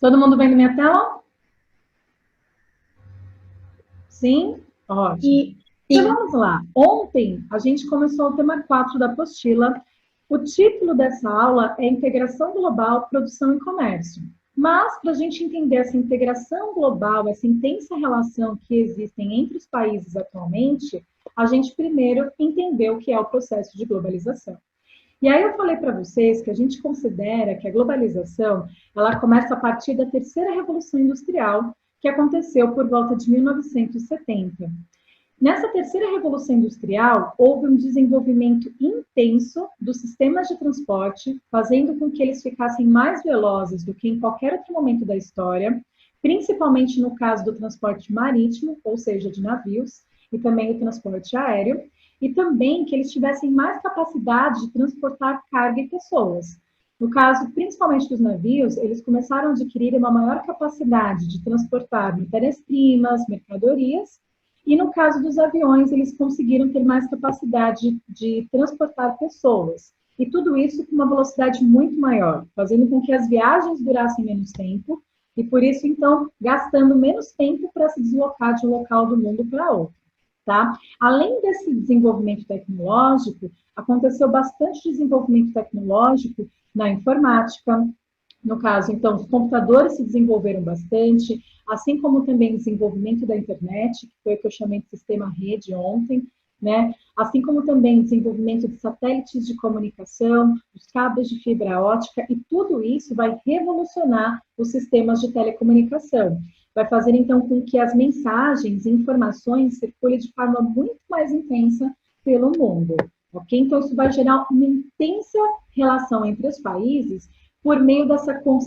Todo mundo vendo minha tela? Sim? Ótimo. Então Sim. vamos lá. Ontem a gente começou o tema 4 da apostila. O título dessa aula é Integração Global, Produção e Comércio. Mas, para a gente entender essa integração global, essa intensa relação que existem entre os países atualmente, a gente primeiro entendeu o que é o processo de globalização. E aí eu falei para vocês que a gente considera que a globalização, ela começa a partir da terceira revolução industrial, que aconteceu por volta de 1970. Nessa terceira revolução industrial, houve um desenvolvimento intenso dos sistemas de transporte, fazendo com que eles ficassem mais velozes do que em qualquer outro momento da história, principalmente no caso do transporte marítimo, ou seja, de navios, e também do transporte aéreo, e também que eles tivessem mais capacidade de transportar carga e pessoas. No caso, principalmente dos navios, eles começaram a adquirir uma maior capacidade de transportar matérias-primas, mercadorias, e no caso dos aviões, eles conseguiram ter mais capacidade de transportar pessoas. E tudo isso com uma velocidade muito maior, fazendo com que as viagens durassem menos tempo, e por isso, então, gastando menos tempo para se deslocar de um local do mundo para outro. Tá? Além desse desenvolvimento tecnológico, aconteceu bastante desenvolvimento tecnológico na informática. No caso, então, os computadores se desenvolveram bastante, assim como também o desenvolvimento da internet, que foi o que eu chamei de sistema rede ontem, né? Assim como também o desenvolvimento de satélites de comunicação, os cabos de fibra ótica, e tudo isso vai revolucionar os sistemas de telecomunicação. Vai fazer, então, com que as mensagens e informações circulem de forma muito mais intensa pelo mundo, ok? Então, isso vai gerar uma intensa relação entre os países por meio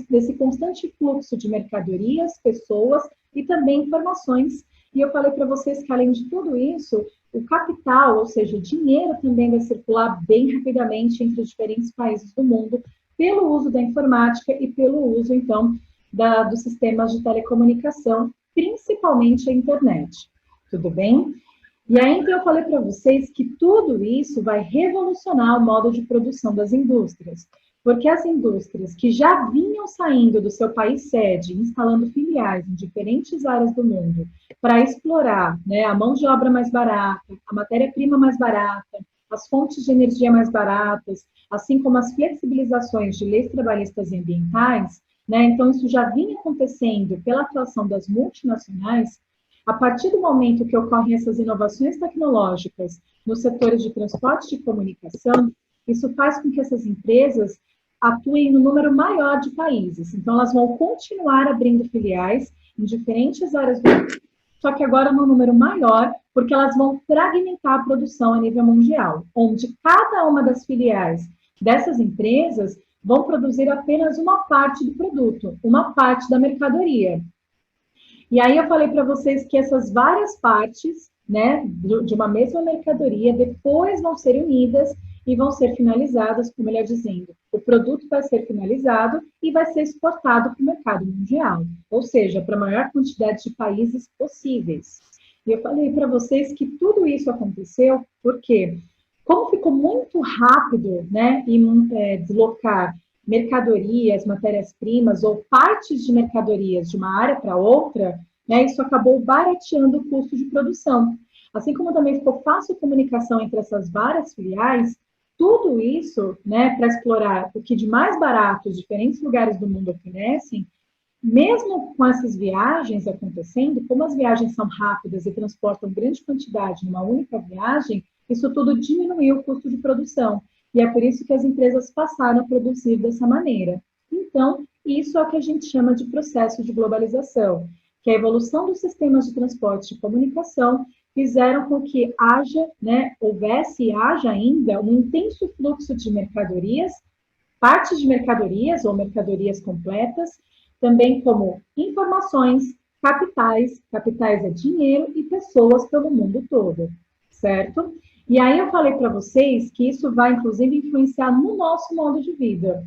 desse constante fluxo de mercadorias, pessoas e também informações. E eu falei para vocês que, além de tudo isso, o capital, ou seja, o dinheiro também vai circular bem rapidamente entre os diferentes países do mundo, pelo uso da informática e pelo uso, então, dos sistemas de telecomunicação, principalmente a internet. Tudo bem? E aí, então, eu falei para vocês que tudo isso vai revolucionar o modo de produção das indústrias, porque as indústrias que já vinham saindo do seu país sede, instalando filiais em diferentes áreas do mundo, para explorar, né, a mão de obra mais barata, a matéria-prima mais barata, as fontes de energia mais baratas, assim como as flexibilizações de leis trabalhistas e ambientais, né, então isso já vinha acontecendo pela atuação das multinacionais. A partir do momento que ocorrem essas inovações tecnológicas nos setores de transporte e de comunicação, isso faz com que essas empresas atuem no número maior de países. Então, elas vão continuar abrindo filiais em diferentes áreas do mundo, só que agora num número maior, porque elas vão fragmentar a produção a nível mundial, onde cada uma das filiais dessas empresas vão produzir apenas uma parte do produto, uma parte da mercadoria. E aí eu falei para vocês que essas várias partes, né, de uma mesma mercadoria, depois vão ser unidas e vão ser finalizadas, como melhor dizendo, o produto vai ser finalizado e vai ser exportado para o mercado mundial, ou seja, para a maior quantidade de países possíveis. E eu falei para vocês que tudo isso aconteceu porque, como ficou muito rápido, né, deslocar mercadorias, matérias-primas ou partes de mercadorias de uma área para outra, né, isso acabou barateando o custo de produção. Assim como também ficou fácil a comunicação entre essas várias filiais, tudo isso, né, para explorar o que de mais barato os diferentes lugares do mundo oferecem, mesmo com essas viagens acontecendo, como as viagens são rápidas e transportam grande quantidade numa única viagem, isso tudo diminuiu o custo de produção. E é por isso que as empresas passaram a produzir dessa maneira. Então, isso é o que a gente chama de processo de globalização, que a evolução dos sistemas de transporte e comunicação fizeram com que haja, né, houvesse e haja ainda um intenso fluxo de mercadorias, partes de mercadorias ou mercadorias completas, também como informações, capitais é dinheiro e pessoas pelo mundo todo, certo? E aí eu falei para vocês que isso vai, inclusive, influenciar no nosso modo de vida.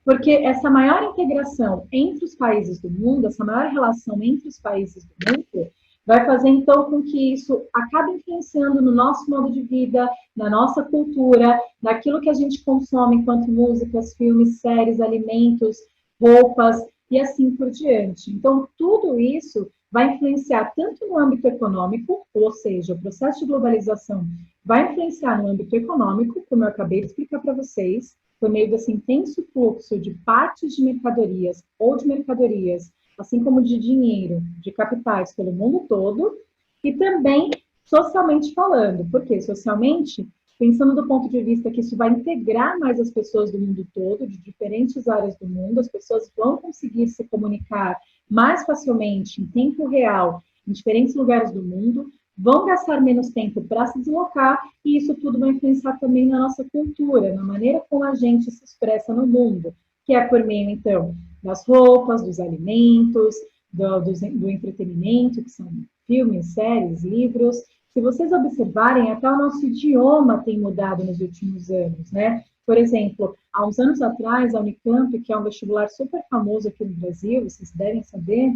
Porque essa maior integração entre os países do mundo, essa maior relação entre os países do mundo, vai fazer, então, com que isso acabe influenciando no nosso modo de vida, na nossa cultura, naquilo que a gente consome enquanto músicas, filmes, séries, alimentos, roupas, e assim por diante. Então, tudo isso vai influenciar tanto no âmbito econômico, ou seja, o processo de globalização vai influenciar no âmbito econômico, como eu acabei de explicar para vocês, por meio desse intenso fluxo de partes de mercadorias ou de mercadorias, assim como de dinheiro, de capitais pelo mundo todo, e também socialmente falando, porque socialmente, pensando do ponto de vista que isso vai integrar mais as pessoas do mundo todo, de diferentes áreas do mundo, as pessoas vão conseguir se comunicar mais facilmente, em tempo real, em diferentes lugares do mundo, vão gastar menos tempo para se deslocar, e isso tudo vai influenciar também na nossa cultura, na maneira como a gente se expressa no mundo, que é por meio, então, das roupas, dos alimentos, do entretenimento, que são filmes, séries, livros. Se vocês observarem, até o nosso idioma tem mudado nos últimos anos, né? Por exemplo, há uns anos atrás, a Unicamp, que é um vestibular super famoso aqui no Brasil, vocês devem saber,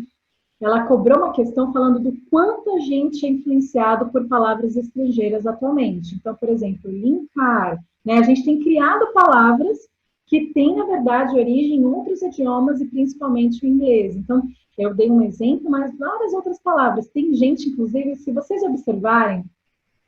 ela cobrou uma questão falando do quanto a gente é influenciado por palavras estrangeiras atualmente. Então, por exemplo, linkar, né? A gente tem criado palavras que têm, na verdade, origem em outros idiomas e principalmente o inglês. Então, eu dei um exemplo, mas várias outras palavras. Tem gente, inclusive, se vocês observarem,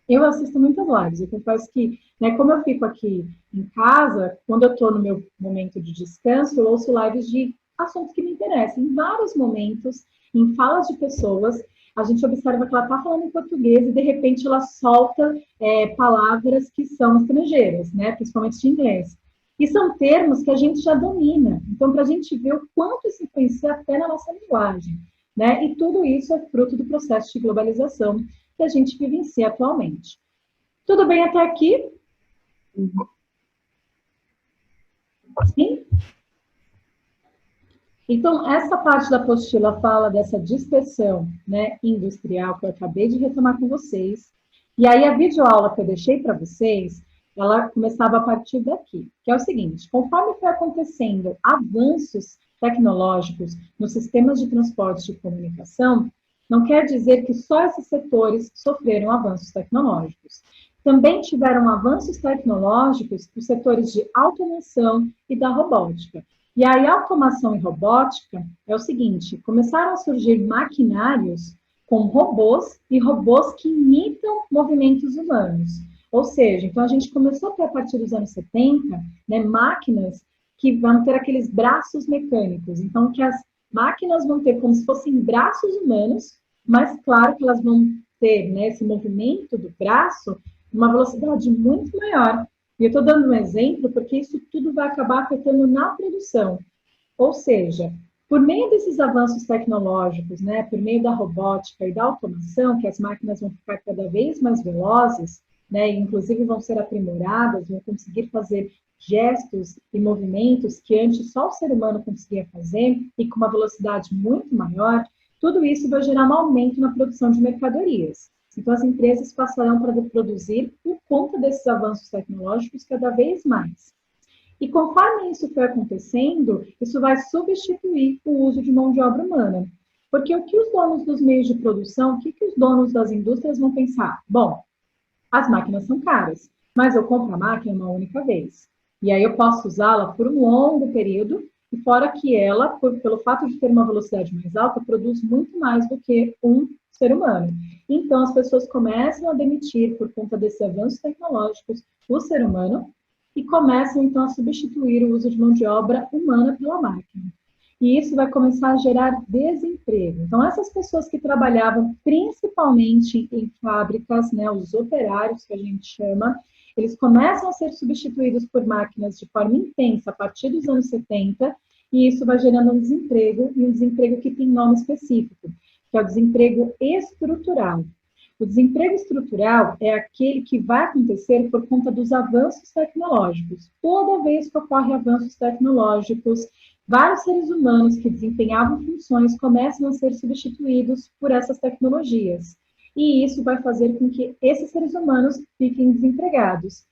eu assisto muitas lives. Eu confesso que, né, como eu fico aqui em casa, quando eu estou no meu momento de descanso, eu ouço lives de assuntos que me interessam. Em vários momentos, em falas de pessoas, a gente observa que ela está falando em português e, de repente, ela solta palavras que são estrangeiras, né, principalmente de inglês. E são termos que a gente já domina. Então, para a gente ver o quanto isso influencia até na nossa linguagem, né? E tudo isso é fruto do processo de globalização que a gente vivencia atualmente. Tudo bem até aqui? Sim? Então, essa parte da apostila fala dessa dispersão, né, industrial que eu acabei de retomar com vocês. E aí a videoaula que eu deixei para vocês, ela começava a partir daqui, que é o seguinte: conforme foi acontecendo avanços tecnológicos nos sistemas de transporte e comunicação, não quer dizer que só esses setores sofreram avanços tecnológicos. Também tiveram avanços tecnológicos os setores de automação e da robótica. E aí, a automação e robótica é o seguinte: começaram a surgir maquinários com robôs e robôs que imitam movimentos humanos. Ou seja, então a gente começou a ter, a partir dos anos 70, né, máquinas que vão ter aqueles braços mecânicos. Então, que as máquinas vão ter como se fossem braços humanos, mas claro que elas vão ter, né, esse movimento do braço uma velocidade muito maior. E eu estou dando um exemplo porque isso tudo vai acabar afetando na produção. Ou seja, por meio desses avanços tecnológicos, né, por meio da robótica e da automação, que as máquinas vão ficar cada vez mais velozes, né, e inclusive vão ser aprimoradas, vão conseguir fazer gestos e movimentos que antes só o ser humano conseguia fazer e com uma velocidade muito maior, tudo isso vai gerar um aumento na produção de mercadorias. Então, as empresas passarão para produzir, por conta desses avanços tecnológicos, cada vez mais. E conforme isso for acontecendo, isso vai substituir o uso de mão de obra humana. Porque o que os donos dos meios de produção, o que os donos das indústrias vão pensar? Bom, as máquinas são caras, mas eu compro a máquina uma única vez. E aí eu posso usá-la por um longo período, e fora que ela, pelo fato de ter uma velocidade mais alta, produz muito mais do que um ser humano. Então, as pessoas começam a demitir, por conta desses avanços tecnológicos, o ser humano, e começam, então, a substituir o uso de mão de obra humana pela máquina. E isso vai começar a gerar desemprego. Então, essas pessoas que trabalhavam principalmente em fábricas, né, os operários, que a gente chama, eles começam a ser substituídos por máquinas de forma intensa a partir dos anos 70, e isso vai gerando um desemprego, e um desemprego que tem nome específico, que é o desemprego estrutural. O desemprego estrutural é aquele que vai acontecer por conta dos avanços tecnológicos. Toda vez que ocorrem avanços tecnológicos, vários seres humanos que desempenhavam funções começam a ser substituídos por essas tecnologias. E isso vai fazer com que esses seres humanos fiquem desempregados.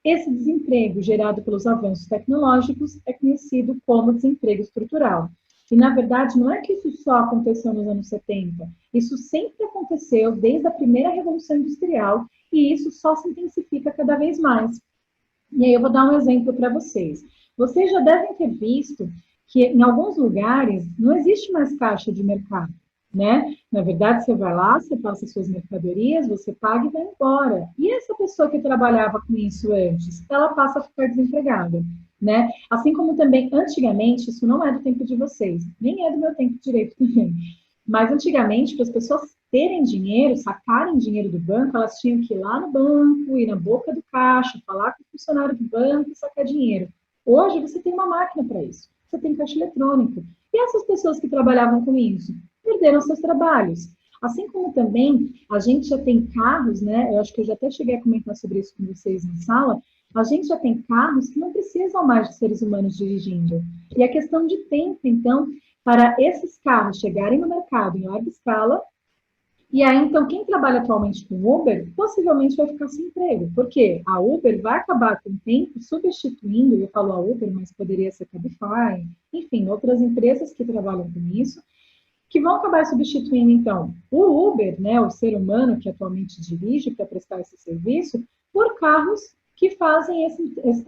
Esse desemprego gerado pelos avanços tecnológicos é conhecido como desemprego estrutural. E, na verdade, não é que isso só aconteceu nos anos 70. Isso sempre aconteceu desde a primeira Revolução Industrial e isso só se intensifica cada vez mais. E aí eu vou dar um exemplo para vocês. Vocês já devem ter visto que em alguns lugares não existe mais caixa de mercado, né? Na verdade, você vai lá, você passa suas mercadorias, você paga e vai embora. E essa pessoa que trabalhava com isso antes, ela passa a ficar desempregada, né? Assim como também, antigamente, isso não é do tempo de vocês, nem é do meu tempo direito também. Mas antigamente, para as pessoas terem dinheiro, sacarem dinheiro do banco, elas tinham que ir lá no banco, ir na boca do caixa, falar com o funcionário do banco e sacar dinheiro. Hoje você tem uma máquina para isso. Você tem caixa eletrônico. E essas pessoas que trabalhavam com isso perderam seus trabalhos. Assim como também a gente já tem carros, né? Eu acho que eu já até cheguei a comentar sobre isso com vocês na sala. A gente já tem carros que não precisam mais de seres humanos dirigindo. E a questão de tempo, então, para esses carros chegarem no mercado em larga escala. E aí, então, quem trabalha atualmente com Uber, possivelmente vai ficar sem emprego. Porque a Uber vai acabar com o tempo substituindo, eu falo a Uber, mas poderia ser Cabify, enfim, outras empresas que trabalham com isso, que vão acabar substituindo, então, o Uber, né, o ser humano que atualmente dirige para prestar esse serviço, por carros que fazem esses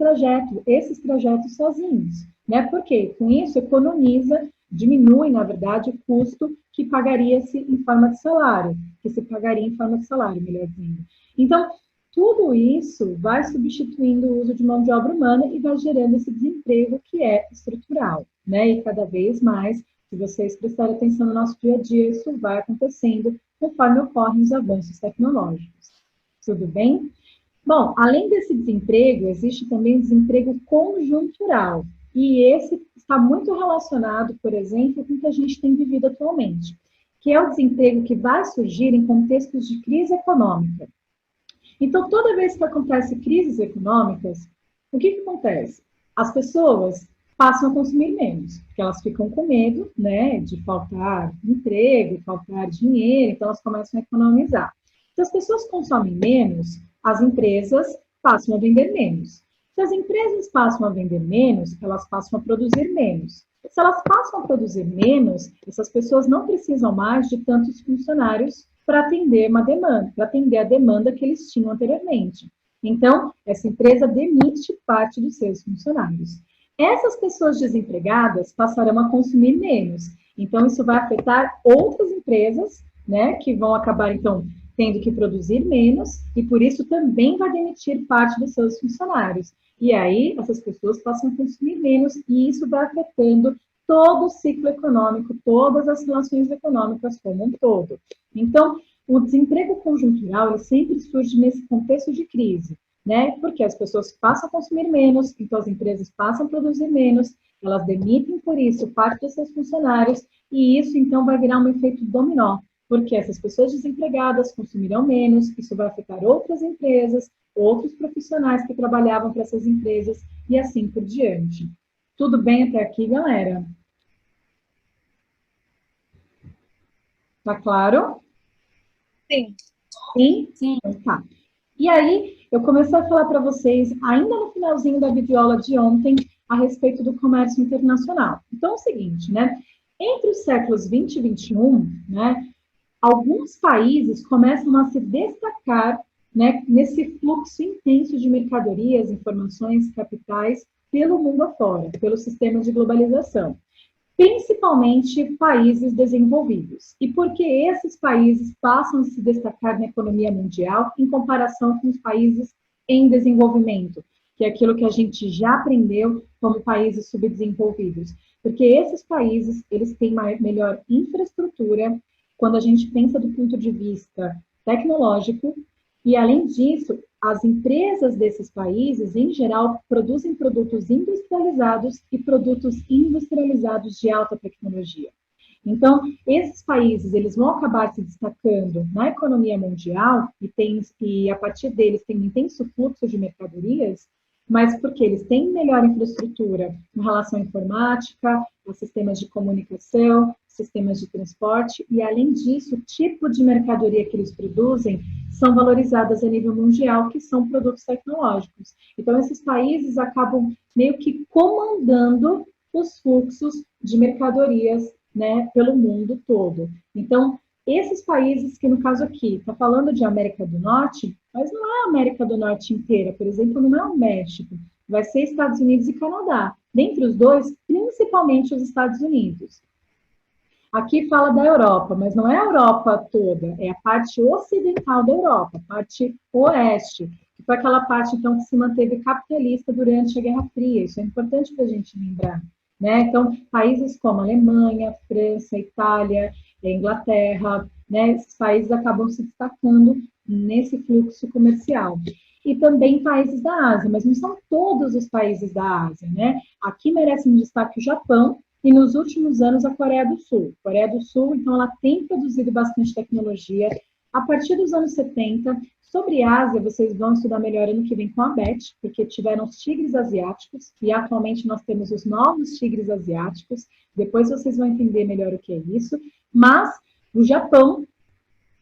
trajetos sozinhos, né? Porque com isso economiza, diminui, na verdade, o custo que pagaria-se em forma de salário, que se pagaria em forma de salário, melhor dizendo. Então, tudo isso vai substituindo o uso de mão de obra humana e vai gerando esse desemprego que é estrutural, né? E cada vez mais, se vocês prestarem atenção no nosso dia a dia, isso vai acontecendo conforme ocorrem os avanços tecnológicos. Tudo bem? Bom, além desse desemprego, existe também o desemprego conjuntural. E esse está muito relacionado, por exemplo, com o que a gente tem vivido atualmente, que é o desemprego que vai surgir em contextos de crise econômica. Então, toda vez que acontece crises econômicas, o que acontece? As pessoas passam a consumir menos, porque elas ficam com medo, né, de faltar emprego, faltar dinheiro, então elas começam a economizar. Se as pessoas consomem menos, as empresas passam a vender menos. Se as empresas passam a vender menos, elas passam a produzir menos. Se elas passam a produzir menos, essas pessoas não precisam mais de tantos funcionários para atender uma demanda, para atender a demanda que eles tinham anteriormente. Então, essa empresa demite parte dos seus funcionários. Essas pessoas desempregadas passarão a consumir menos. Então, isso vai afetar outras empresas, né, que vão acabar, então, tendo que produzir menos, e por isso também vai demitir parte dos seus funcionários. E aí, essas pessoas passam a consumir menos, e isso vai afetando todo o ciclo econômico, todas as relações econômicas como um todo. Então, o desemprego conjuntural ele sempre surge nesse contexto de crise, né? Porque as pessoas passam a consumir menos, então as empresas passam a produzir menos, elas demitem por isso parte dos seus funcionários, e isso então vai virar um efeito dominó, porque essas pessoas desempregadas consumirão menos, isso vai afetar outras empresas, outros profissionais que trabalhavam para essas empresas, e assim por diante. Tudo bem até aqui, galera? Tá claro? Sim. Sim? Sim. Então tá. E aí, eu comecei a falar para vocês, ainda no finalzinho da videoaula de ontem, a respeito do comércio internacional. Então, é o seguinte, né? Entre os séculos 20 e 21, né, alguns países começam a se destacar, né, nesse fluxo intenso de mercadorias, informações, capitais pelo mundo afora, pelo sistema de globalização, principalmente países desenvolvidos. E por que esses países passam a se destacar na economia mundial em comparação com os países em desenvolvimento, que é aquilo que a gente já aprendeu como países subdesenvolvidos? Porque esses países, eles têm melhor infraestrutura, quando a gente pensa do ponto de vista tecnológico, e além disso, as empresas desses países, em geral, produzem produtos industrializados e produtos industrializados de alta tecnologia. Então, esses países, eles vão acabar se destacando na economia mundial e a partir deles tem um intenso fluxo de mercadorias, mas porque eles têm melhor infraestrutura em relação à informática, a sistemas de comunicação, sistemas de transporte, e além disso, o tipo de mercadoria que eles produzem são valorizadas a nível mundial, que são produtos tecnológicos. Então, esses países acabam meio que comandando os fluxos de mercadorias, né, pelo mundo todo. Então, esses países que, no caso aqui, está falando de América do Norte, mas não é a América do Norte inteira, por exemplo, não é o México. vai ser Estados Unidos e Canadá. Dentre os dois, principalmente os Estados Unidos. Aqui fala da Europa, mas não é a Europa toda, é a parte ocidental da Europa, a parte oeste, que foi aquela parte, então, que se manteve capitalista durante a Guerra Fria. Isso é importante para a gente lembrar, né? Então, países como Alemanha, França, Itália, Inglaterra, né? Esses países acabam se destacando nesse fluxo comercial. E também países da Ásia, mas não são todos os países da Ásia, né? Aqui merece um destaque o Japão, e nos últimos anos a Coreia do Sul. A Coreia do Sul, então, ela tem produzido bastante tecnologia. A partir dos anos 70, sobre Ásia, vocês vão estudar melhor ano que vem com a Beth, porque tiveram os tigres asiáticos, e atualmente nós temos os novos tigres asiáticos. Depois vocês vão entender melhor o que é isso. Mas o Japão,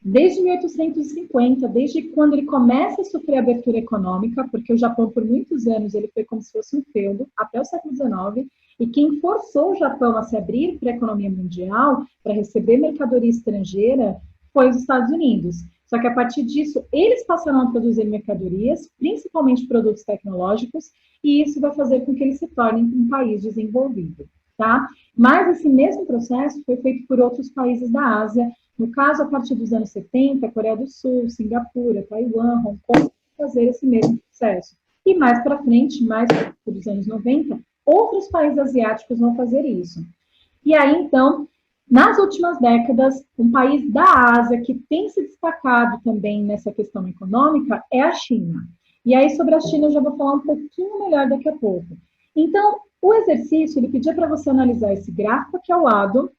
desde 1850, desde quando ele começa a sofrer abertura econômica, porque o Japão, por muitos anos, ele foi como se fosse um feudo, até o século XIX, e quem forçou o Japão a se abrir para a economia mundial, para receber mercadoria estrangeira, foi os Estados Unidos. Só que a partir disso, eles passaram a produzir mercadorias, principalmente produtos tecnológicos, e isso vai fazer com que eles se tornem um país desenvolvido, tá? Mas esse mesmo processo foi feito por outros países da Ásia. No caso, a partir dos anos 70, Coreia do Sul, Singapura, Taiwan, Hong Kong, fazer esse mesmo processo. E mais para frente, mais para os anos 90, outros países asiáticos vão fazer isso. E aí, então, nas últimas décadas, um país da Ásia que tem se destacado também nessa questão econômica é a China. E aí, sobre a China, eu já vou falar um pouquinho melhor daqui a pouco. Então, o exercício, ele pedia para você analisar esse gráfico aqui ao lado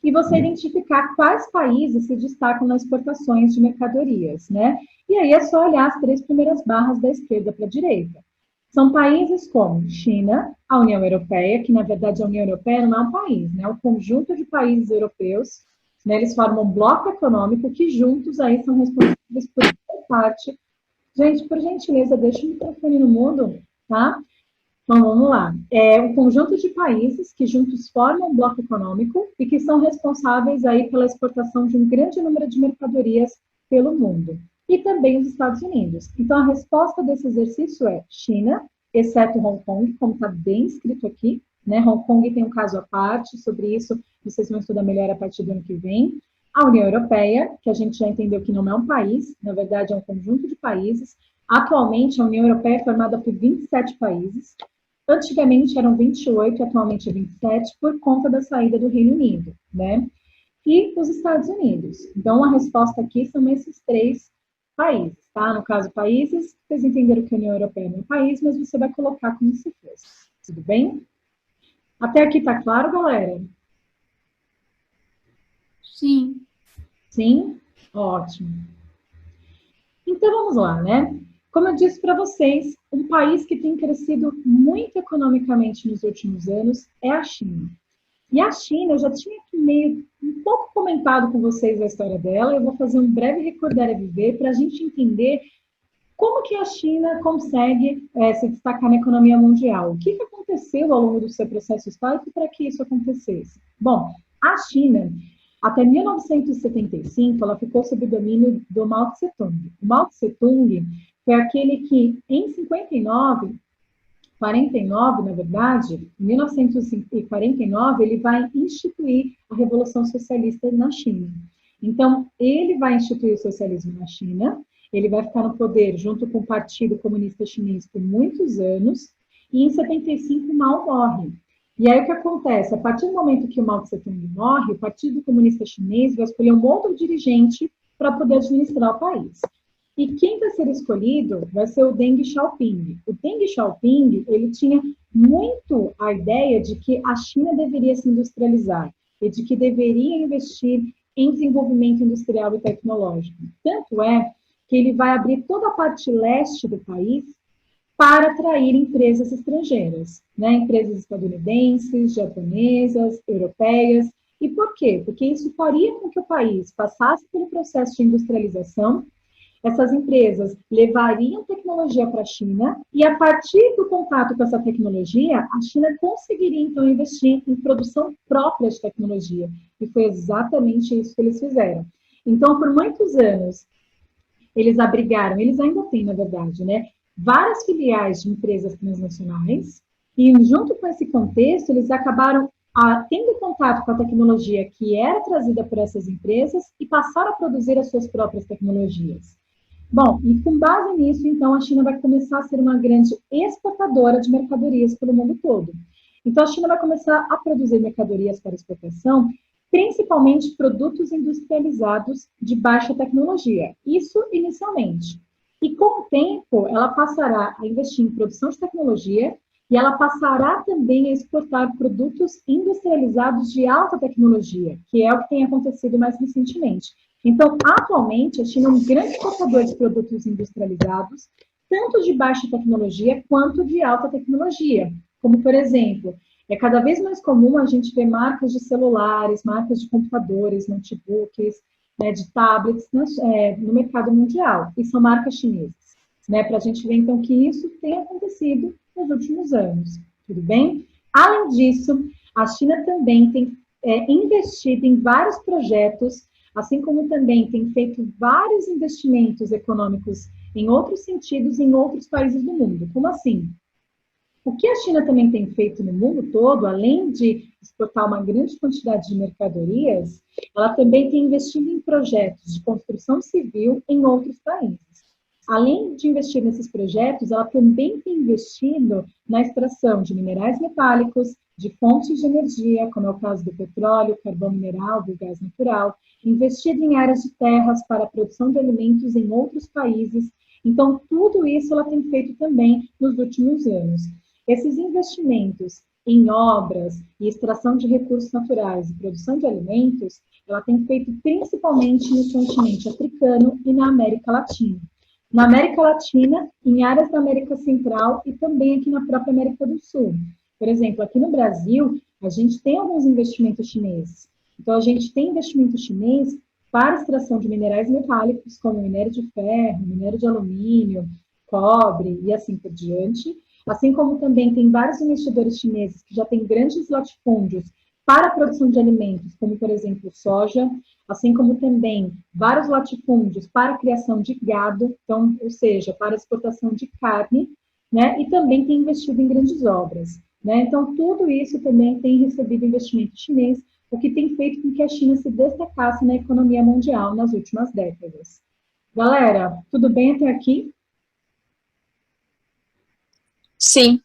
e você identificar quais países se destacam nas exportações de mercadorias, né? E aí é só olhar as 3 primeiras barras da esquerda para a direita. São países como China, a União Europeia, que na verdade a União Europeia não é um país, né? É um conjunto de países europeus, né? Eles formam um bloco econômico que juntos aí são responsáveis por toda parte. Gente, por gentileza, deixa o microfone no mudo, tá? Então, vamos lá. É um conjunto de países que juntos formam um bloco econômico e que são responsáveis aí pela exportação de um grande número de mercadorias pelo mundo. E também os Estados Unidos. Então, a resposta desse exercício é China, exceto Hong Kong, como está bem escrito aqui, né? Hong Kong tem um caso à parte, sobre isso vocês vão estudar melhor a partir do ano que vem. A União Europeia, que a gente já entendeu que não é um país, na verdade é um conjunto de países. Atualmente, a União Europeia é formada por 27 países. Antigamente eram 28, atualmente é 27, por conta da saída do Reino Unido, né? E os Estados Unidos. Então, a resposta aqui são esses 3 países, tá? No caso, países, vocês entenderam que a União Europeia não é um país, mas você vai colocar como se fosse. Tudo bem? Até aqui tá claro, galera? Sim. Sim? Ótimo. Então, vamos lá, né? Como eu disse para vocês, um país que tem crescido muito economicamente nos últimos anos é a China. E a China, eu já tinha meio um pouco comentado com vocês a história dela, eu vou fazer um breve recordar a viver para a gente entender como que a China consegue se destacar na economia mundial. O que aconteceu ao longo do seu processo histórico para que isso acontecesse? Bom, a China, até 1975, ela ficou sob o domínio do Mao Tse-tung. O Mao Tse-tung foi aquele que, em 49, na verdade, em 1949, ele vai instituir a Revolução Socialista na China. Então, ele vai instituir o socialismo na China, ele vai ficar no poder junto com o Partido Comunista Chinês por muitos anos, e em 75 Mao morre. E aí o que acontece? A partir do momento que o Mao Tse-tung morre, o Partido Comunista Chinês vai escolher um outro dirigente para poder administrar o país. E quem vai ser escolhido vai ser o Deng Xiaoping. O Deng Xiaoping, ele tinha muito a ideia de que a China deveria se industrializar e de que deveria investir em desenvolvimento industrial e tecnológico. Tanto é que ele vai abrir toda a parte leste do país para atrair empresas estrangeiras, né? Empresas estadunidenses, japonesas, europeias. E por quê? Porque isso faria com que o país passasse pelo processo de industrialização. Essas empresas levariam tecnologia para a China e, a partir do contato com essa tecnologia, a China conseguiria, então, investir em produção própria de tecnologia. E foi exatamente isso que eles fizeram. Então, por muitos anos, eles abrigaram, eles ainda têm, na verdade, né, várias filiais de empresas transnacionais, e junto com esse contexto, eles acabaram tendo contato com a tecnologia que era trazida por essas empresas e passaram a produzir as suas próprias tecnologias. Bom, e com base nisso, então, a China vai começar a ser uma grande exportadora de mercadorias pelo mundo todo. Então, a China vai começar a produzir mercadorias para exportação, principalmente produtos industrializados de baixa tecnologia. Isso inicialmente. E com o tempo, ela passará a investir em produção de tecnologia e ela passará também a exportar produtos industrializados de alta tecnologia, que é o que tem acontecido mais recentemente. Então, atualmente, a China é um grande exportador de produtos industrializados, tanto de baixa tecnologia quanto de alta tecnologia. Como, por exemplo, é cada vez mais comum a gente ver marcas de celulares, marcas de computadores, notebooks, né, de tablets no mercado mundial. E são marcas chinesas. Né, para a gente ver, então, que isso tem acontecido nos últimos anos. Tudo bem? Além disso, a China também tem investido em vários projetos, assim como também tem feito vários investimentos econômicos em outros sentidos em outros países do mundo. Como assim? O que a China também tem feito no mundo todo, além de exportar uma grande quantidade de mercadorias, ela também tem investido em projetos de construção civil em outros países. Além de investir nesses projetos, ela também tem investido na extração de minerais metálicos, de fontes de energia, como é o caso do petróleo, carvão mineral, do gás natural, investido em áreas de terras para a produção de alimentos em outros países. Então, tudo isso ela tem feito também nos últimos anos. Esses investimentos em obras e extração de recursos naturais e produção de alimentos, ela tem feito principalmente no continente africano e na América Latina. Na América Latina, em áreas da América Central e também aqui na própria América do Sul. Por exemplo, aqui no Brasil, a gente tem alguns investimentos chineses. Então, a gente tem investimento chinês para extração de minerais metálicos, como minério de ferro, minério de alumínio, cobre e assim por diante. Assim como também tem vários investidores chineses que já têm grandes latifúndios para a produção de alimentos, como, por exemplo, soja, assim como também vários latifúndios para a criação de gado, então, ou seja, para a exportação de carne, né, e também tem investido em grandes obras. Né? Então, tudo isso também tem recebido investimento chinês, o que tem feito com que a China se destacasse na economia mundial nas últimas décadas. Galera, tudo bem até aqui? Sim.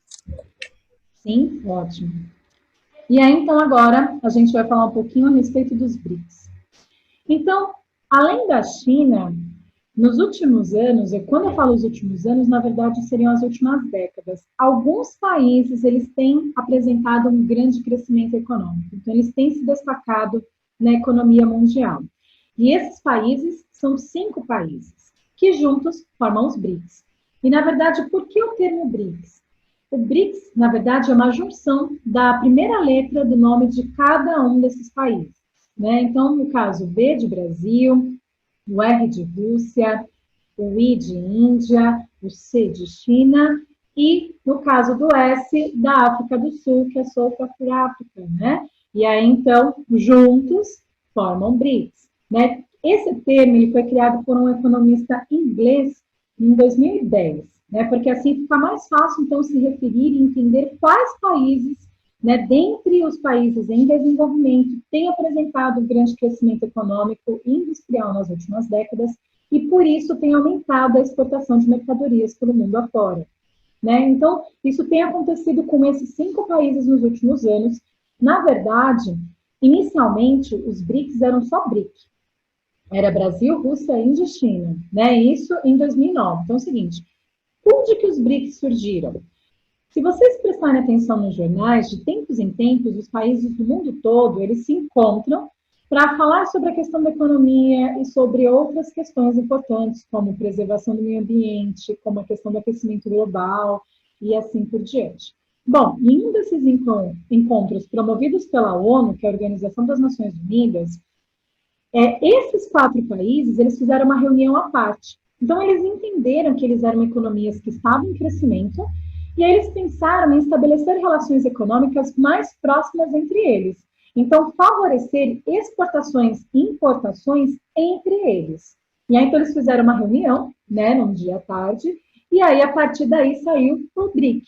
Sim? Ótimo. E aí, então, agora, a gente vai falar um pouquinho a respeito dos BRICS. Então, além da China, nos últimos anos, e quando eu falo os últimos anos, na verdade, seriam as últimas décadas, alguns países, eles têm apresentado um grande crescimento econômico. Então, eles têm se destacado na economia mundial. E esses países são 5 países, que juntos formam os BRICS. E, na verdade, por que o termo BRICS? O BRICS, na verdade, é uma junção da primeira letra do nome de cada um desses países. Né? Então, no caso, B de Brasil, o R de Rússia, o I de Índia, o C de China e, no caso do S, da África do Sul, que é South África, né? E aí, então, juntos, formam BRICS. Né? Esse termo ele foi criado por um economista inglês em 2010. Né, porque assim fica mais fácil, então, se referir e entender quais países, né, dentre os países em desenvolvimento, têm apresentado um grande crescimento econômico e industrial nas últimas décadas e, por isso, tem aumentado a exportação de mercadorias pelo mundo afora. Né? Então, isso tem acontecido com esses 5 países nos últimos anos. Na verdade, inicialmente, os BRICS eram só BRIC. Era Brasil, Rússia, Índia e China. Né? Isso em 2009. Então, é o seguinte... Onde que os BRICS surgiram? Se vocês prestarem atenção nos jornais, de tempos em tempos, os países do mundo todo, eles se encontram para falar sobre a questão da economia e sobre outras questões importantes, como preservação do meio ambiente, como a questão do aquecimento global e assim por diante. Bom, em um desses encontros promovidos pela ONU, que é a Organização das Nações Unidas, esses 4 países, eles fizeram uma reunião à parte. Então, eles entenderam que eles eram economias que estavam em crescimento e aí eles pensaram em estabelecer relações econômicas mais próximas entre eles. Então, favorecer exportações e importações entre eles. E aí, então, eles fizeram uma reunião, né, num dia à tarde, E aí, a partir daí, saiu o BRIC.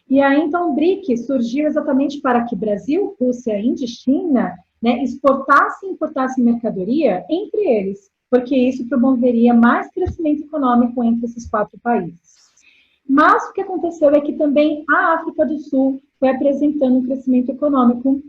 E aí, então, o BRIC surgiu exatamente para que Brasil, Rússia, Índia e China, né, exportassem e importassem mercadoria entre eles, porque isso promoveria mais crescimento econômico entre esses 4 países. Mas o que aconteceu é que também a África do Sul foi apresentando um crescimento econômico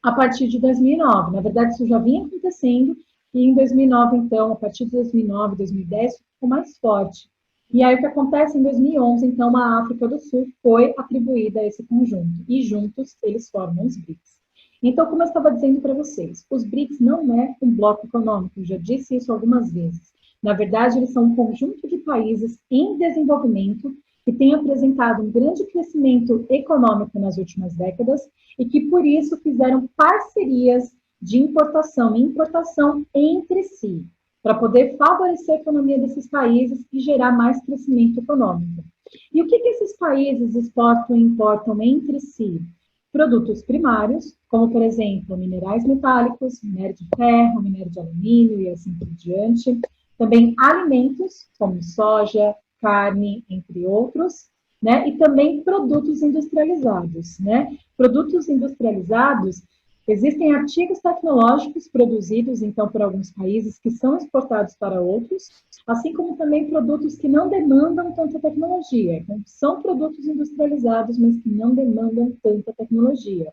a partir de 2009. Na verdade, isso já vinha acontecendo, e em 2009, então, a partir de 2009, 2010, ficou mais forte. E aí, o que acontece em 2011, então, a África do Sul foi atribuída a esse conjunto, e juntos eles formam os BRICS. Então, como eu estava dizendo para vocês, os BRICS não é um bloco econômico, já disse isso algumas vezes. Na verdade, eles são um conjunto de países em desenvolvimento que têm apresentado um grande crescimento econômico nas últimas décadas e que, por isso, fizeram parcerias de importação e importação entre si, para poder favorecer a economia desses países e gerar mais crescimento econômico. E o que esses países exportam e importam entre si? Produtos primários, como, por exemplo, minerais metálicos, minério de ferro, minério de alumínio e assim por diante. Também alimentos, como soja, carne, entre outros, né? E também produtos industrializados, né? Produtos industrializados, existem artigos tecnológicos produzidos, então, por alguns países que são exportados para outros, assim como também produtos que não demandam tanta tecnologia. Então, são produtos industrializados, mas que não demandam tanta tecnologia.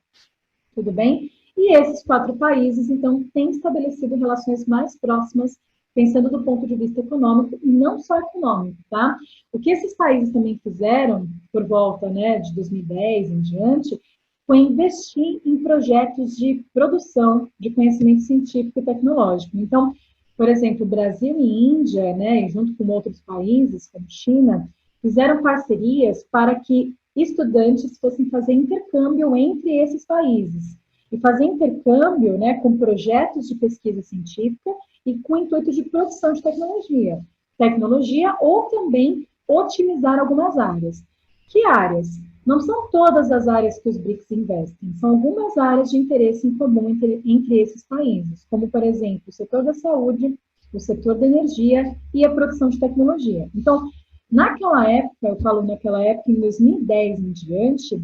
Tudo bem? E esses 4 países, então, têm estabelecido relações mais próximas, pensando do ponto de vista econômico, e não só econômico, tá? O que esses países também fizeram, por volta, né, de 2010 em diante, foi investir em projetos de produção de conhecimento científico e tecnológico. Então, por exemplo, Brasil e Índia, né, junto com outros países, como China, fizeram parcerias para que estudantes fossem fazer intercâmbio entre esses países. E fazer intercâmbio, né, com projetos de pesquisa científica e com o intuito de produção de tecnologia. Tecnologia ou também otimizar algumas áreas. Que áreas? Não são todas as áreas que os BRICS investem, são algumas áreas de interesse em comum entre esses países, como, por exemplo, o setor da saúde, o setor da energia e a produção de tecnologia. Então, naquela época, eu falo naquela época, em 2010 em diante,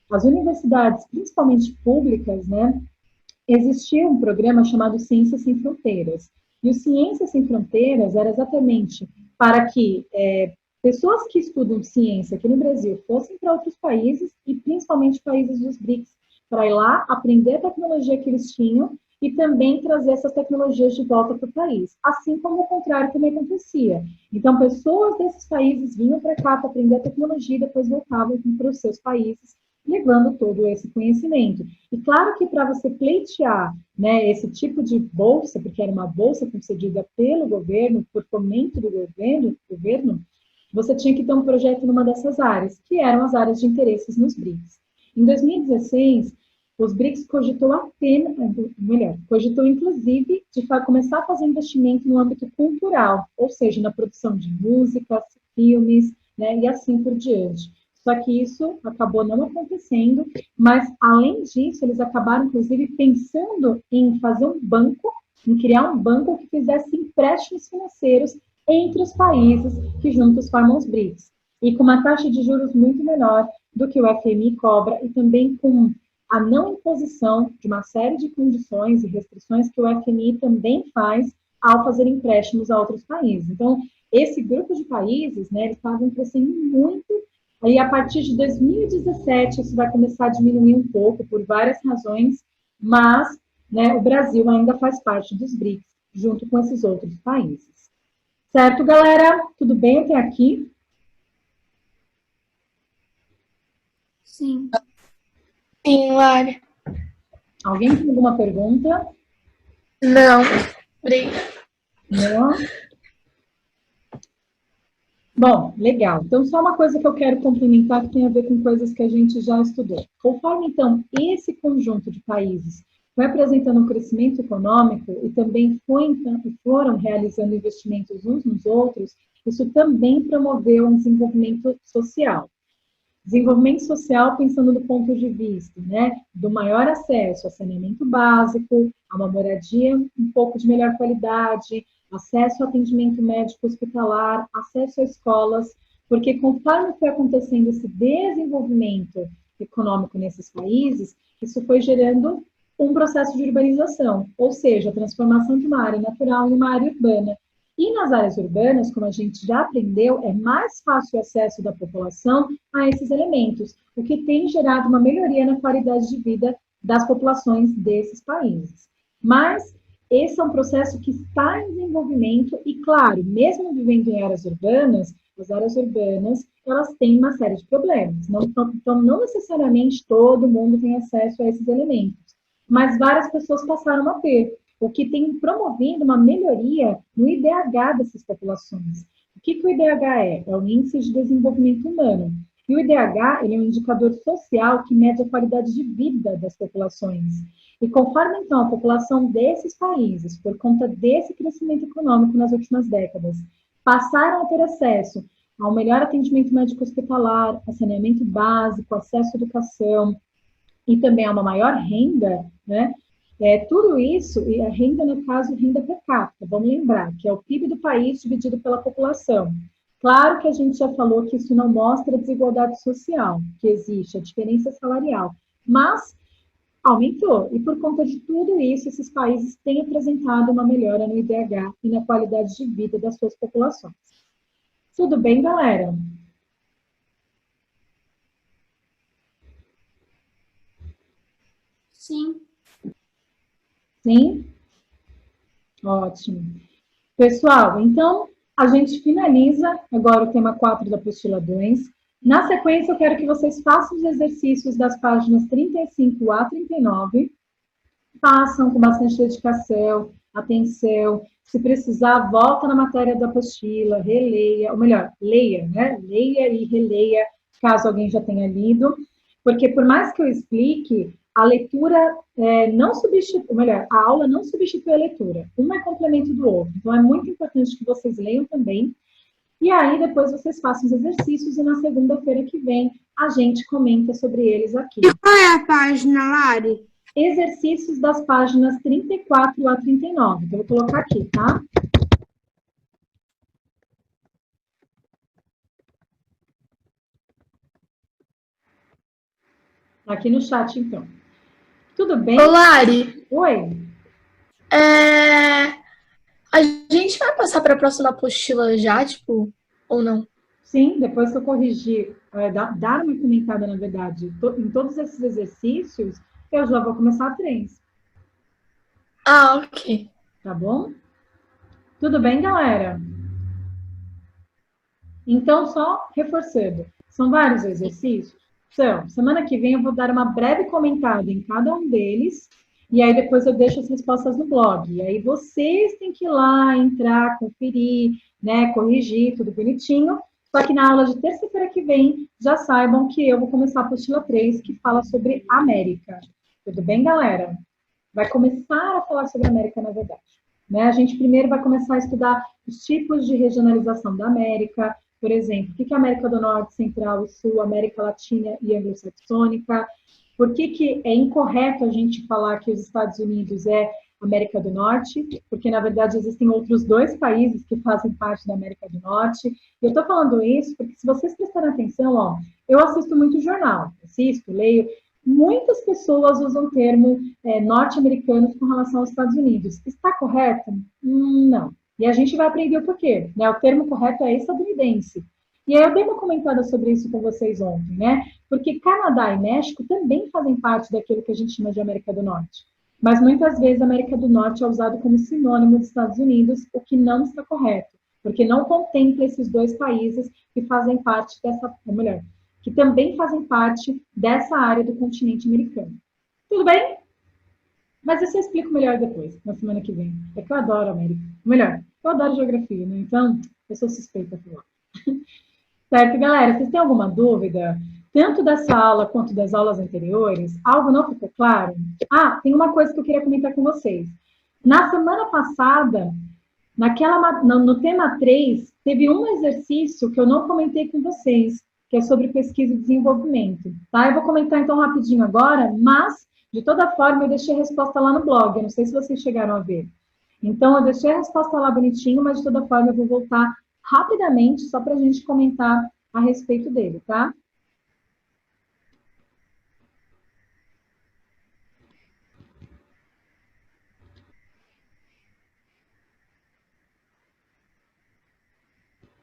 as universidades, principalmente públicas, né, existia um programa chamado Ciências Sem Fronteiras. E o Ciências Sem Fronteiras era exatamente para que pessoas que estudam ciência aqui no Brasil fossem para outros países, e principalmente países dos BRICS, para ir lá aprender a tecnologia que eles tinham e também trazer essas tecnologias de volta para o país. Assim como o contrário também acontecia. Então, pessoas desses países vinham para cá para aprender a tecnologia e depois voltavam para os seus países, levando todo esse conhecimento. E claro que para você pleitear, né, esse tipo de bolsa, porque era uma bolsa concedida pelo governo, por fomento do governo, você tinha que ter um projeto numa dessas áreas, que eram as áreas de interesses nos BRICS. Em 2016, os BRICS cogitou inclusive de começar a fazer investimento no âmbito cultural, ou seja, na produção de músicas, filmes, né, e assim por diante. Só que isso acabou não acontecendo, mas, além disso, eles acabaram, inclusive, pensando em fazer um banco, em criar um banco que fizesse empréstimos financeiros entre os países que juntos formam os BRICS, e com uma taxa de juros muito menor do que o FMI cobra, e também com a não imposição de uma série de condições e restrições que o FMI também faz ao fazer empréstimos a outros países. Então, esse grupo de países, né, eles estavam crescendo muito. Aí, a partir de 2017, isso vai começar a diminuir um pouco, por várias razões, mas, né, o Brasil ainda faz parte dos BRICS, junto com esses outros países. Certo, galera? Tudo bem até aqui? Sim. Sim, Lara. Alguém tem alguma pergunta? Não. Obrigada. Não? Bom, legal. Então, só uma coisa que eu quero complementar que tem a ver com coisas que a gente já estudou. Conforme, então, esse conjunto de países foi apresentando um crescimento econômico e também foram realizando investimentos uns nos outros, isso também promoveu um desenvolvimento social. Desenvolvimento social pensando do ponto de vista, né, do maior acesso a saneamento básico, a uma moradia um pouco de melhor qualidade, acesso ao atendimento médico hospitalar, acesso a escolas, porque conforme foi acontecendo esse desenvolvimento econômico nesses países, isso foi gerando um processo de urbanização, ou seja, a transformação de uma área natural em uma área urbana. E nas áreas urbanas, como a gente já aprendeu, é mais fácil o acesso da população a esses elementos, o que tem gerado uma melhoria na qualidade de vida das populações desses países. Mas esse é um processo que está em desenvolvimento e, claro, mesmo vivendo em áreas urbanas, as áreas urbanas, elas têm uma série de problemas. Então, não necessariamente todo mundo tem acesso a esses elementos, mas várias pessoas passaram a ter, o que tem promovido uma melhoria no IDH dessas populações. O que o IDH é? É o Índice de Desenvolvimento Humano. E o IDH, ele é um indicador social que mede a qualidade de vida das populações. E conforme, então, a população desses países, por conta desse crescimento econômico nas últimas décadas, passaram a ter acesso ao melhor atendimento médico hospitalar, a saneamento básico, acesso à educação e também a uma maior renda, né? Tudo isso, e a renda, no caso, renda per capita, vamos lembrar, que é o PIB do país dividido pela população. Claro que a gente já falou que isso não mostra a desigualdade social, que existe, a diferença salarial, mas aumentou. E por conta de tudo isso, esses países têm apresentado uma melhora no IDH e na qualidade de vida das suas populações. Tudo bem, galera? Sim. Sim? Ótimo. Pessoal, então, a gente finaliza agora o tema 4 da apostila 2. Na sequência, eu quero que vocês façam os exercícios das páginas 35 a 39. Façam com bastante dedicação, atenção. Se precisar, volta na matéria da apostila, releia, ou melhor, leia, né? Leia e releia, caso alguém já tenha lido. Porque por mais que eu explique, a leitura não substitui, ou melhor, a aula não substitui a leitura. Um é complemento do outro. Então, é muito importante que vocês leiam também. E aí, depois vocês façam os exercícios e na segunda-feira que vem a gente comenta sobre eles aqui. E qual é a página, Lari? Exercícios das páginas 34 a 39. Então, eu vou colocar aqui, tá? Aqui no chat, então. Tudo bem? Ô, Lari. Oi. A gente vai passar para a próxima apostila já, tipo, ou não? Sim, depois que eu corrigir, dar uma comentada, na verdade, em todos esses exercícios, eu já vou começar a 3. Ah, ok. Tá bom? Tudo bem, galera? Então, só reforçando, são vários exercícios? São. Semana que vem eu vou dar uma breve comentada em cada um deles, e aí depois eu deixo as respostas no blog. E aí vocês têm que ir lá, entrar, conferir, né, corrigir, tudo bonitinho. Só que na aula de terça-feira que vem, já saibam que eu vou começar a apostila 3, que fala sobre América. Tudo bem, galera? Vai começar a falar sobre a América, na verdade. Né? A gente primeiro vai começar a estudar os tipos de regionalização da América, por exemplo, o que é a América do Norte, Central e Sul, América Latina e Anglo-Saxônica, por que é incorreto a gente falar que os Estados Unidos é América do Norte, porque, na verdade, existem outros 2 países que fazem parte da América do Norte. E eu estou falando isso porque, se vocês prestarem atenção, ó, eu assisto muito jornal, leio. Muitas pessoas usam o termo norte-americanos com relação aos Estados Unidos. Está correto? Não. E a gente vai aprender o porquê, né? O termo correto é estadunidense. E aí eu dei uma comentada sobre isso com vocês ontem, né? Porque Canadá e México também fazem parte daquilo que a gente chama de América do Norte. Mas muitas vezes a América do Norte é usado como sinônimo dos Estados Unidos, o que não está correto, porque não contempla esses 2 países que fazem parte dessa, ou melhor, que também fazem parte dessa área do continente americano. Tudo bem? Mas isso eu explico melhor depois, na semana que vem. É que eu adoro a América. Melhor, eu adoro geografia, né? Então, eu sou suspeita por lá. Certo, galera? Vocês têm alguma dúvida? Tanto dessa aula quanto das aulas anteriores? Algo não ficou claro? Ah, tem uma coisa que eu queria comentar com vocês. Na semana passada, no tema 3, teve um exercício que eu não comentei com vocês, que é sobre pesquisa e desenvolvimento. Tá? Eu vou comentar então rapidinho agora, mas, de toda forma, eu deixei a resposta lá no blog. Eu não sei se vocês chegaram a ver. Então, eu deixei a resposta lá bonitinho, mas, de toda forma, eu vou voltar rapidamente, só para a gente comentar a respeito dele, tá?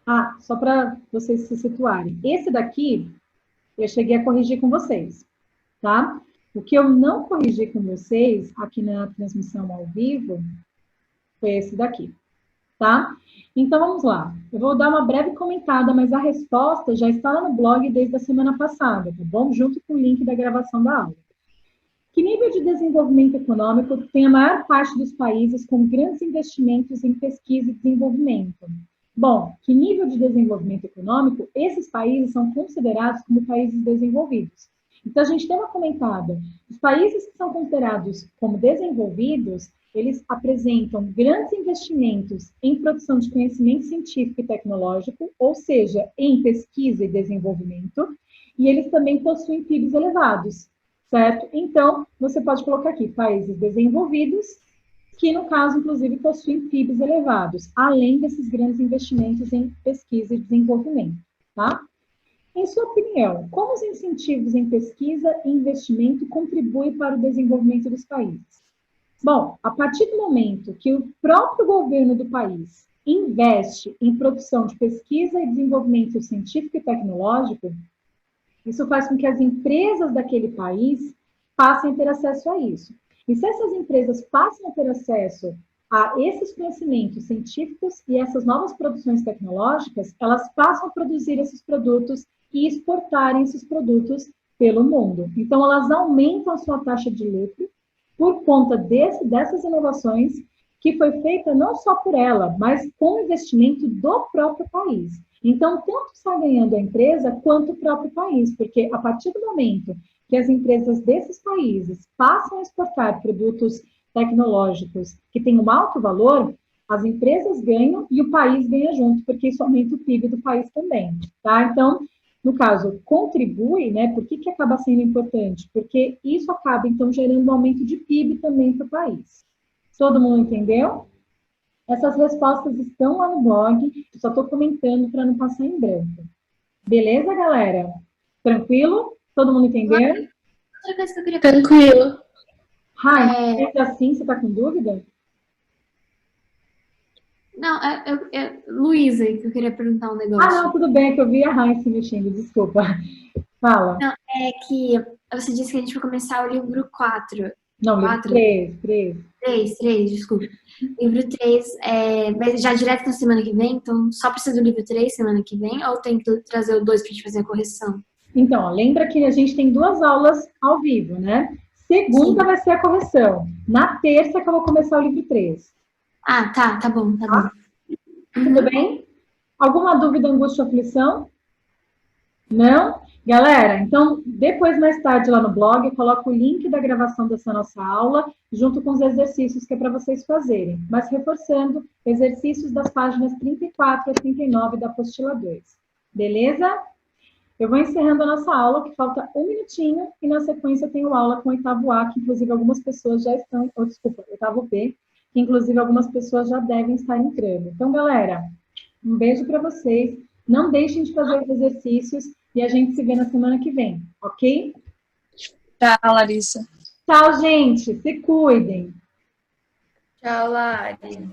Ah, só para vocês se situarem. Esse daqui, eu cheguei a corrigir com vocês, tá? O que eu não corrigi com vocês aqui na transmissão ao vivo foi esse daqui, tá? Então, vamos lá. Eu vou dar uma breve comentada, mas a resposta já está lá no blog desde a semana passada, tá bom? Junto com o link da gravação da aula. Que nível de desenvolvimento econômico tem a maior parte dos países com grandes investimentos em pesquisa e desenvolvimento? Bom, que nível de desenvolvimento econômico esses países são considerados como países desenvolvidos? Então, a gente tem uma comentada. Os países que são considerados como desenvolvidos, eles apresentam grandes investimentos em produção de conhecimento científico e tecnológico, ou seja, em pesquisa e desenvolvimento, e eles também possuem PIBs elevados, certo? Então, você pode colocar aqui países desenvolvidos, que no caso, inclusive, possuem PIBs elevados, além desses grandes investimentos em pesquisa e desenvolvimento, tá? Em sua opinião, como os incentivos em pesquisa e investimento contribuem para o desenvolvimento dos países? Bom, a partir do momento que o próprio governo do país investe em produção de pesquisa e desenvolvimento científico e tecnológico, isso faz com que as empresas daquele país passem a ter acesso a isso. E se essas empresas passam a ter acesso a esses conhecimentos científicos e essas novas produções tecnológicas, elas passam a produzir esses produtos e exportarem esses produtos pelo mundo. Então, elas aumentam a sua taxa de lucro por conta dessas inovações que foi feita não só por ela, mas com o investimento do próprio país. Então, tanto está ganhando a empresa quanto o próprio país, porque a partir do momento que as empresas desses países passam a exportar produtos tecnológicos que têm um alto valor, as empresas ganham e o país ganha junto, porque isso aumenta o PIB do país também, tá? Então, no caso, contribui, né? Por que acaba sendo importante? Porque isso acaba, então, gerando um aumento de PIB também para o país. Todo mundo entendeu? Essas respostas estão lá no blog, eu só estou comentando para não passar em branco. Beleza, galera? Tranquilo? Todo mundo entendeu? Outra coisa que eu queria Tranquilo. Rai, é assim, você está com dúvida? Não, Luísa, que eu queria perguntar um negócio. Ah, não, tudo bem, que eu vi a Rai se mexendo, desculpa. Fala. Não, é que você disse que a gente vai começar o livro 4. Não, 4? livro 3. 3, desculpa. Livro 3, já direto na semana que vem? Então, só precisa do livro 3 semana que vem? Ou tem que trazer o 2 para a gente fazer a correção? Então, ó, lembra que a gente tem 2 aulas ao vivo, né? Segunda vai ser a correção. Na terça que eu vou começar o livro 3. Ah, tá bom, tá bom. Tudo bem? Alguma dúvida, angústia ou aflição? Não? Galera, então, depois, mais tarde, lá no blog, eu coloco o link da gravação dessa nossa aula, junto com os exercícios que é para vocês fazerem. Mas, reforçando, exercícios das páginas 34 a 39 da apostila 2. Beleza? Eu vou encerrando a nossa aula, que falta 1 minutinho, e na sequência eu tenho aula com o oitavo A, que inclusive algumas pessoas já estão... oitavo B, que inclusive algumas pessoas já devem estar entrando. Então, galera, um beijo para vocês. Não deixem de fazer os exercícios e a gente se vê na semana que vem, ok? Tchau, Larissa. Tchau, gente. Se cuidem. Tchau, Lari.